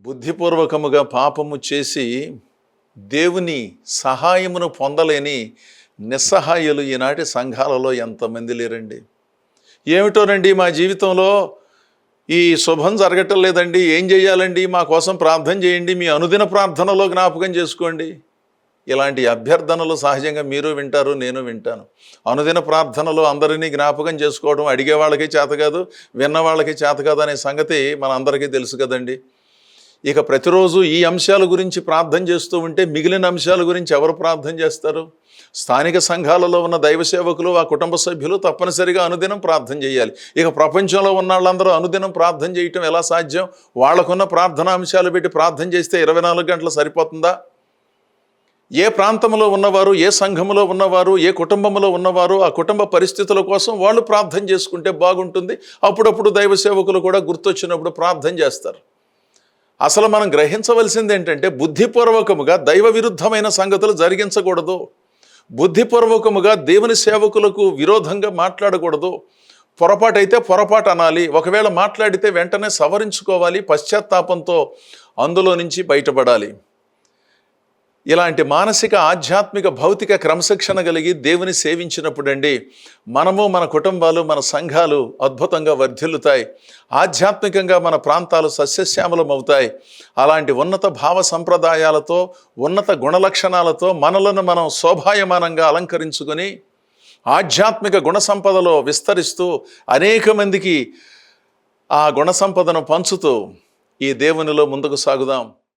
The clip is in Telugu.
బుద్ధిపూర్వకముగా పాపము చేసి దేవుని సహాయమును పొందలేని నిస్సహాయులు ఈనాటి సంఘాలలో ఎంతమంది లేరండి. ఏమిటోనండి, మా జీవితంలో ఈ శుభం జరగటం లేదండి, ఏం చేయాలండి, మా కోసం ప్రార్థన చేయండి, మీ అనుదిన ప్రార్థనలో జ్ఞాపకం చేసుకోండి. ఇలాంటి అభ్యర్థనలు సహజంగా మీరు వింటారు, నేను వింటాను. అనుదిన ప్రార్థనలో అందరినీ జ్ఞాపకం చేసుకోవడం అడిగే వాళ్ళకి చేత కాదు, విన్న వాళ్ళకి చేత కాదు అనే సంగతి మన అందరికీ తెలుసు కదండి. ఇక ప్రతిరోజు ఈ అంశాల గురించి ప్రార్థన చేస్తూ ఉంటే మిగిలిన అంశాల గురించి ఎవరు ప్రార్థన చేస్తారు? స్థానిక సంఘాలలో ఉన్న దైవ సేవకులు, ఆ కుటుంబ సభ్యులు తప్పనిసరిగా అనుదినం ప్రార్థన చేయాలి. ఇక ప్రపంచంలో ఉన్న వాళ్ళందరూ అనుదినం ప్రార్థన చేయటం ఎలా సాధ్యం? వాళ్ళకున్న ప్రార్థనా అంశాలు పెట్టి ప్రార్థన చేస్తే 24 గంటలు సరిపోతుందా? ఏ ప్రాంతంలో ఉన్నవారు, ఏ సంఘములో ఉన్నవారు, ఏ కుటుంబంలో ఉన్నవారు ఆ కుటుంబ పరిస్థితుల కోసం వాళ్ళు ప్రార్థన చేసుకుంటే బాగుంటుంది. అప్పుడప్పుడు దైవ సేవకులు కూడా గుర్తొచ్చినప్పుడు ప్రార్థన చేస్తారు. అసలు మనం గ్రహించవలసింది ఏంటంటే, బుద్ధిపూర్వకముగా దైవ విరుద్ధమైన సంగతులు జరిగించకూడదు. బుద్ధిపూర్వకముగా దేవుని సేవకులకు విరోధంగా మాట్లాడకూడదు. పొరపాటైతే పొరపాటు అనాలి. ఒకవేళ మాట్లాడితే వెంటనే సవరించుకోవాలి, పశ్చాత్తాపంతో అందులో నుంచి బయటపడాలి. ఇలాంటి మానసిక, ఆధ్యాత్మిక, భౌతిక క్రమశిక్షణ కలిగి దేవుని సేవించినప్పుడండి మనము, మన కుటుంబాలు, మన సంఘాలు అద్భుతంగా వర్ధిల్లుతాయి. ఆధ్యాత్మికంగా మన ప్రాంతాలు సస్యశ్యామలం అవుతాయి. అలాంటి ఉన్నత భావ సంప్రదాయాలతో, ఉన్నత గుణలక్షణాలతో మనలను మనం శోభాయమానంగా అలంకరించుకొని ఆధ్యాత్మిక గుణ సంపదలో విస్తరిస్తూ అనేక మందికి ఆ గుణ సంపదను పంచుతూ ఈ దేవునిలో ముందుకు సాగుదాం.